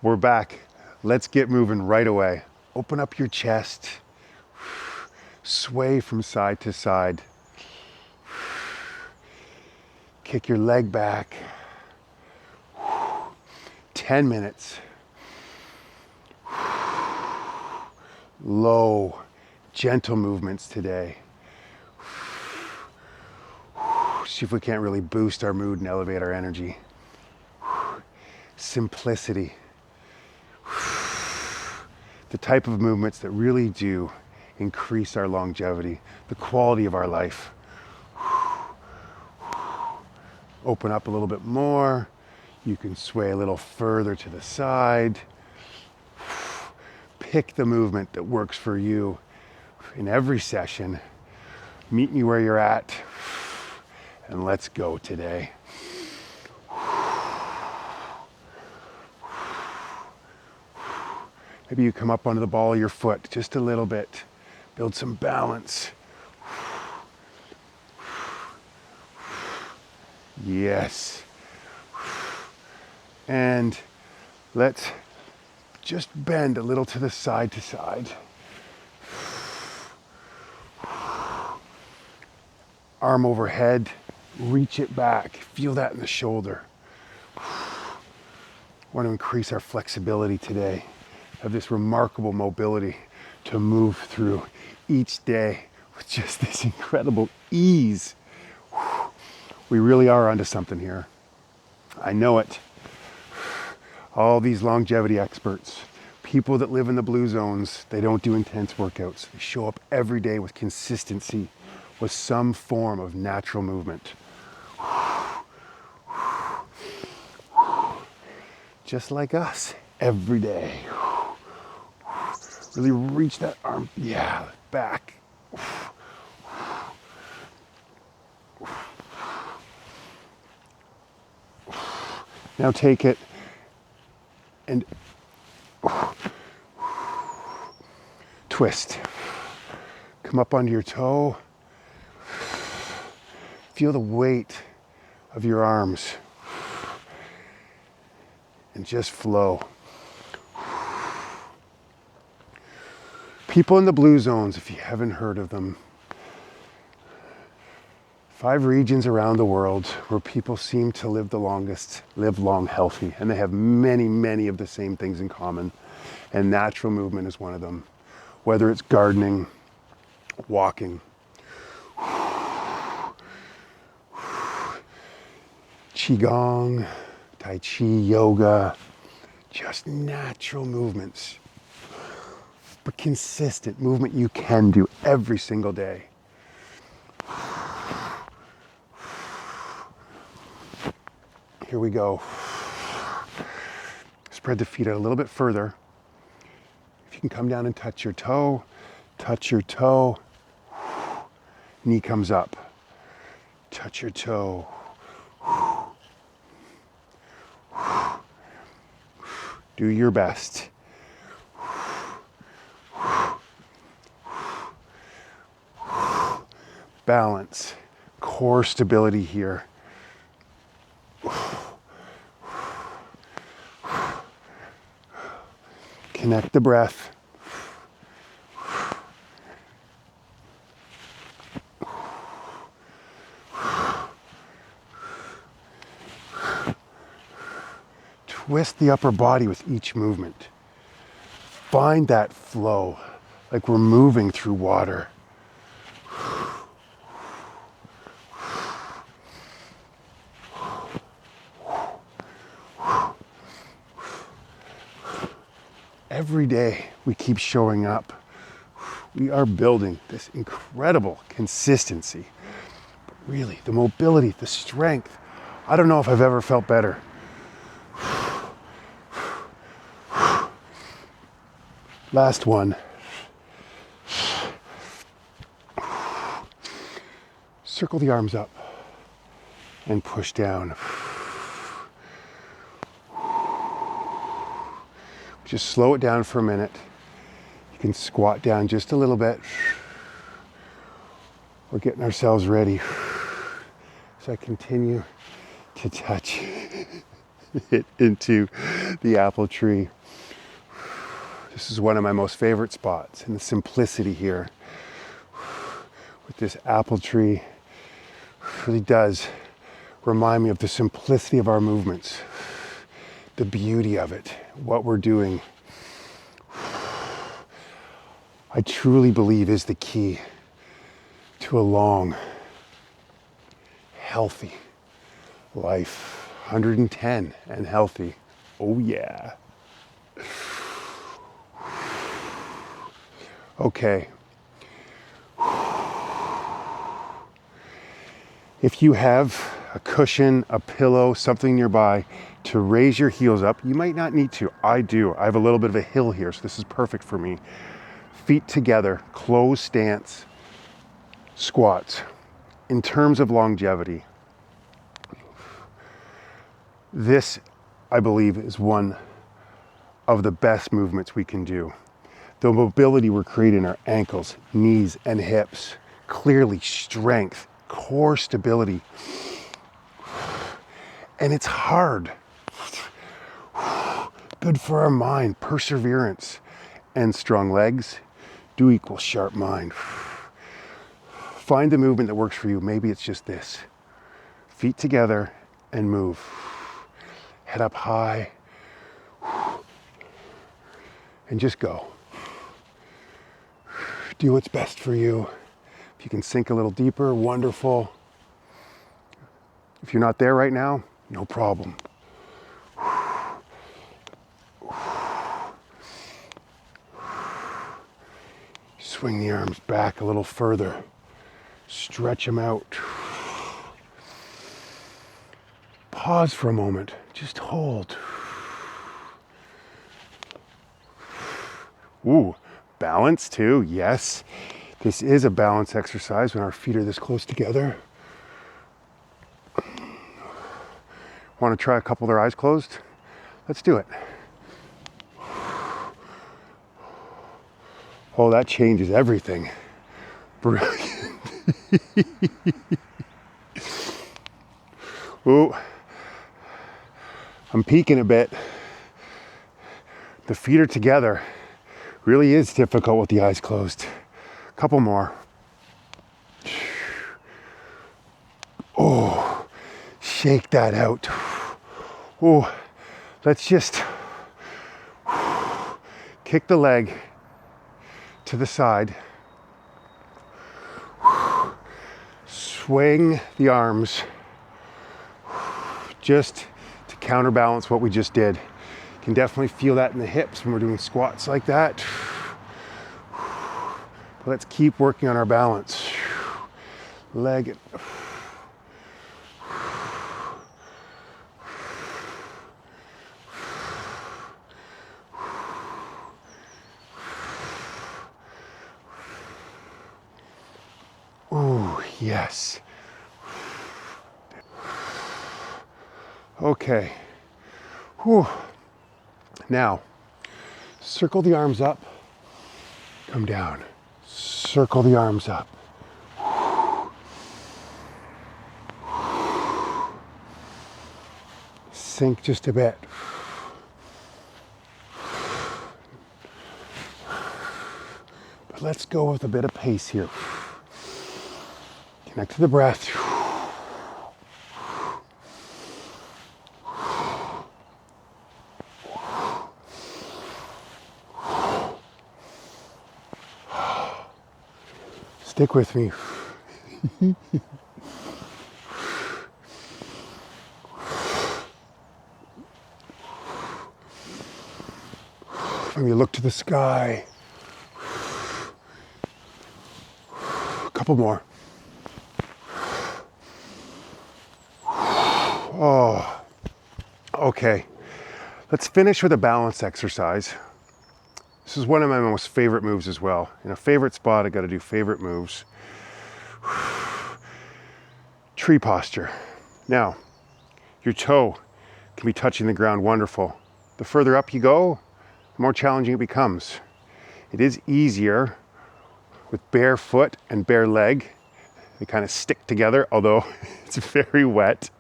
We're back. Let's get moving right away. Open up your chest. Sway from side to side. Kick your leg back. 10 minutes. Low, gentle movements today. See if we can't really boost our mood and elevate our energy. Simplicity. The type of movements that really do increase our longevity, the quality of our life. Open up a little bit more. You can sway a little further to the side. Pick the movement that works for you in every session. Meet me where you're at, and let's go today. Maybe you come up onto the ball of your foot just a little bit. Build some balance. Yes. And let's just bend a little to the side to side. Arm overhead, reach it back. Feel that in the shoulder. Want to increase our flexibility today. Have this remarkable mobility to move through each day with just this incredible ease. We really are onto something here. I know it. All these longevity experts, people that live in the blue zones, they don't do intense workouts. They show up every day with consistency, with some form of natural movement. Just like us, every day. Really reach that arm, back. Now take it and twist. Come up onto your toe. Feel the weight of your arms and just flow. People in the blue zones, if you haven't heard of them, 5 regions around the world where people seem to live the longest, live long healthy, and they have many, many of the same things in common. And natural movement is one of them. Whether it's gardening, walking, Qigong, Tai Chi, yoga, just natural movements. But consistent movement you can do every single day. Here we go. Spread the feet out a little bit further. If you can come down and touch your toe. Knee comes up. Touch your toe. Do your best. Balance, core stability here. Connect the breath. Twist the upper body with each movement. Find that flow, like we're moving through water. Every day we keep showing up. We are building this incredible consistency. But really, the mobility, the strength, I don't know if I've ever felt better. Last one. Circle the arms up and push down. Just slow it down for a minute. You can squat down just a little bit. We're getting ourselves ready. So I continue to touch it into the apple tree. This is one of my most favorite spots, and the simplicity here with this apple tree really does remind me of the simplicity of our movements, the beauty of it, what we're doing. I truly believe is the key to a long, healthy life. 110 and healthy. Oh yeah. Okay. If you have a cushion, a pillow, something nearby to raise your heels up, you might not need to. I do. I have a little bit of a hill here, so this is perfect for me. Feet together, closed stance, squats. In terms of longevity, this, I believe, is one of the best movements we can do. The mobility we're creating in our ankles, knees, and hips, clearly strength, core stability. And it's hard. Good for our mind, perseverance, and strong legs do equal sharp mind. Find the movement that works for you. Maybe it's just this. Feet together and move. Head up high. And just go. Do what's best for you. If you can sink a little deeper, wonderful. If you're not there right now, no problem. Swing the arms back a little further. Stretch them out. Pause for a moment. Just hold. Ooh, balance too, yes. This is a balance exercise when our feet are this close together. Want to try a couple of their eyes closed? Let's do it. Oh, that changes everything. Brilliant. Ooh, I'm peeking a bit. The feet are together. Really is difficult with the eyes closed. A couple more. Oh, shake that out. Oh, let's just kick the leg to the side. Swing the arms just to counterbalance what we just did. You can definitely feel that in the hips when we're doing squats like that. But let's keep working on our balance. Leg. Ooh, yes. Okay. Whew. Now, circle the arms up, come down. Circle the arms up. Sink just a bit. But let's go with a bit of pace here. Connect to the breath. Stick with me. When you look to the sky. A couple more. Oh, okay. Let's finish with a balance exercise. This is one of my most favorite moves as well. In a favorite spot, I got to do favorite moves. Tree posture. Now, your toe can be touching the ground, wonderful. The further up you go, the more challenging it becomes. It is easier with bare foot and bare leg. They kind of stick together, although it's very wet.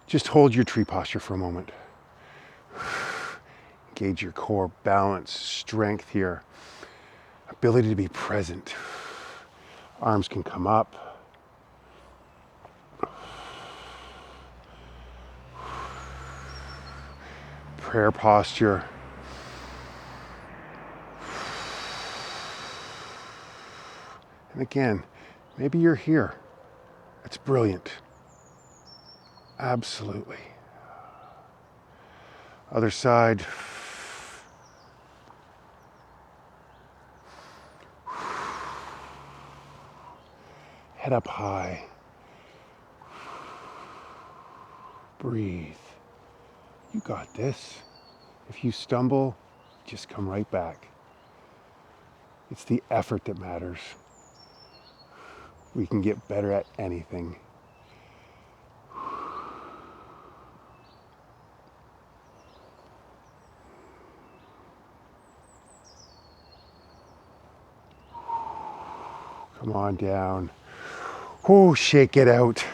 Just hold your tree posture for a moment. Engage your core, balance, strength here. Ability to be present. Arms can come up. Prayer posture. And again, maybe you're here. It's brilliant. Absolutely. Other side. Head up high. Breathe. You got this. If you stumble, just come right back. It's the effort that matters. We can get better at anything. Come on down. Whoo, shake it out.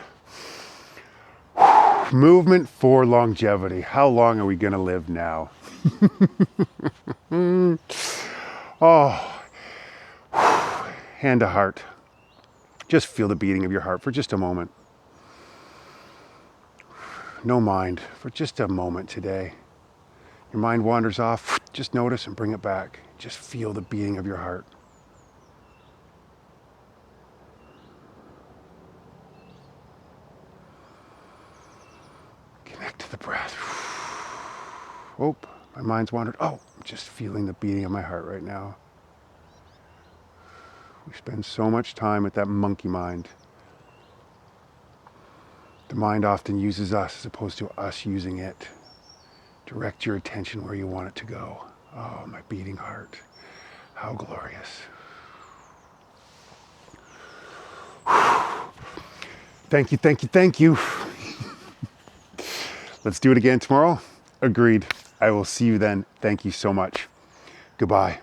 Movement for longevity. How long are we going to live now? Oh, hand to heart. Just feel the beating of your heart for just a moment. No mind for just a moment today. Your mind wanders off, just notice and bring it back. Just feel the beating of your heart. Connect to the breath. Oh, my mind's wandered. Oh, I'm just feeling the beating of my heart right now. We spend so much time with that monkey mind. The mind often uses us as opposed to us using it. Direct your attention where you want it to go. Oh, my beating heart. How glorious. Thank you, thank you, thank you. Let's do it again tomorrow. Agreed. I will see you then. Thank you so much. Goodbye.